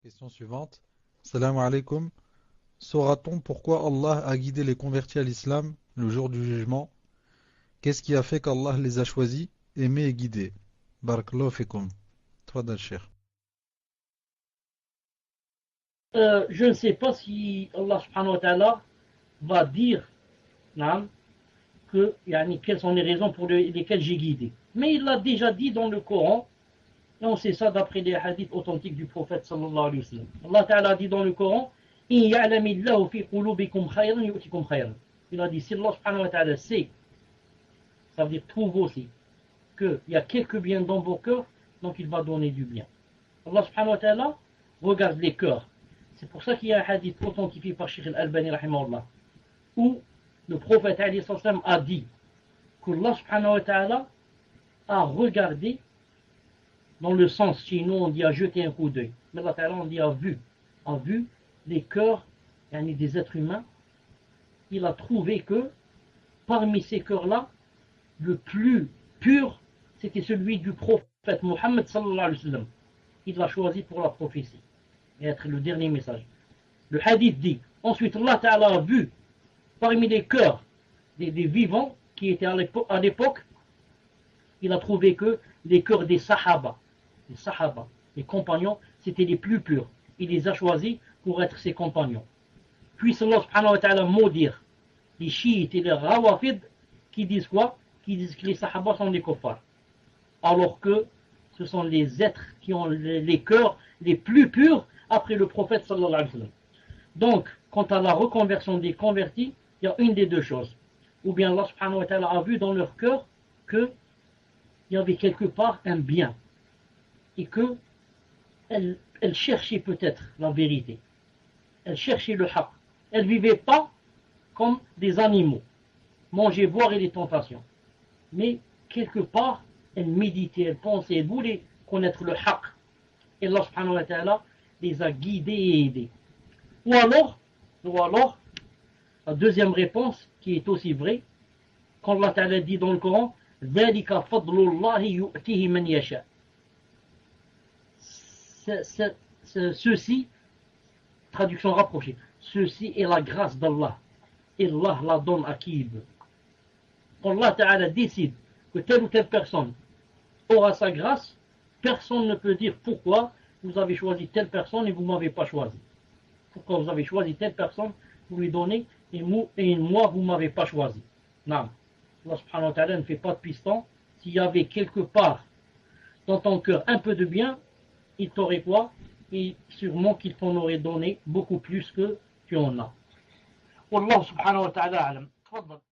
Question suivante. Salam alaikum. Saura-t-on pourquoi Allah a guidé les convertis à l'islam le jour du jugement? Qu'est-ce qui a fait qu'Allah les a choisis, aimés et guidés? Barakallahu fikum. Tfadal, Cheikh. Je ne sais pas si Allah subhanahu wa ta'ala va dire naam, que, quelles sont les raisons pour lesquelles j'ai guidé. Mais il l'a déjà dit dans le Coran, et on sait ça d'après les hadiths authentiques du prophète sallallahu alayhi wa sallam. Allah ta'ala a dit dans le Coran, In ya'lamillahu fi qulubikum khayran yu'tikum khayran. Il a dit, si Allah subhanahu wa ta'ala sait, ça veut dire trouve aussi, qu'il y a quelques biens dans vos cœurs, donc il va donner du bien. Allah subhanahu wa ta'ala regarde les cœurs. C'est pour ça qu'il y a un hadith authentifié par Sheikh al-Albani rahimahullah, où le prophète alayhi sallam a dit qu'Allah subhanahu wa ta'ala a regardé, dans le sens, chez nous on dit a jeté un coup d'œil, mais Allah ta'ala on dit a vu les cœurs des êtres humains. Il a trouvé que parmi ces cœurs-là, le plus pur, c'était celui du prophète Mohammed sallallahu alayhi wa sallam. Il l'a choisi pour la prophétie et être le dernier message. Le hadith dit, ensuite Allah ta'ala a vu parmi les cœurs des vivants qui étaient à l'époque, il a trouvé que les cœurs des sahaba, les compagnons, c'était les plus purs. Il les a choisis pour être ses compagnons. Puis Allah subhanahu wa ta'ala maudire les chiites et les rawafid qui disent quoi? Qui disent que les sahaba sont des kuffars. Alors que ce sont les êtres qui ont les cœurs les plus purs après le prophète sallallahu alayhi wa sallam. Donc, quant à la reconversion des convertis, il y a une des deux choses. Ou bien Allah subhanahu wa ta'ala a vu dans leur cœur qu'il y avait quelque part un bien. Et qu'elle cherchait peut-être la vérité. Elle cherchait le haqq. Elle ne vivait pas comme des animaux. Manger, boire et les tentations. Mais quelque part, elle méditait, elle pensait, elle voulait connaître le haqq. Et Allah subhanahu wa ta'ala les a guidés et aidés. Ou alors, la deuxième réponse, qui est aussi vraie, quand Allah ta'ala dit dans le Coran, ذَلِكَ فَضْلُ اللَّهِ يُؤْتِهِ مَنْ يَشَاءُ. Ceci, traduction rapprochée, ceci est la grâce d'Allah. Et Allah la donne à qui il veut. Quand Allah ta'ala décide que telle ou telle personne aura sa grâce, personne ne peut dire pourquoi vous avez choisi telle personne et vous ne m'avez pas choisi. Pourquoi vous avez choisi telle personne, vous lui donnez, et moi vous ne m'avez pas choisi. Non. Allah subhanahu wa ta'ala ne fait pas de piston. S'il y avait quelque part dans ton cœur un peu de bien, il t'aurait quoi? Et sûrement qu'il t'en aurait donné beaucoup plus que tu en as. Wallahu subhanahu wa ta'ala alam.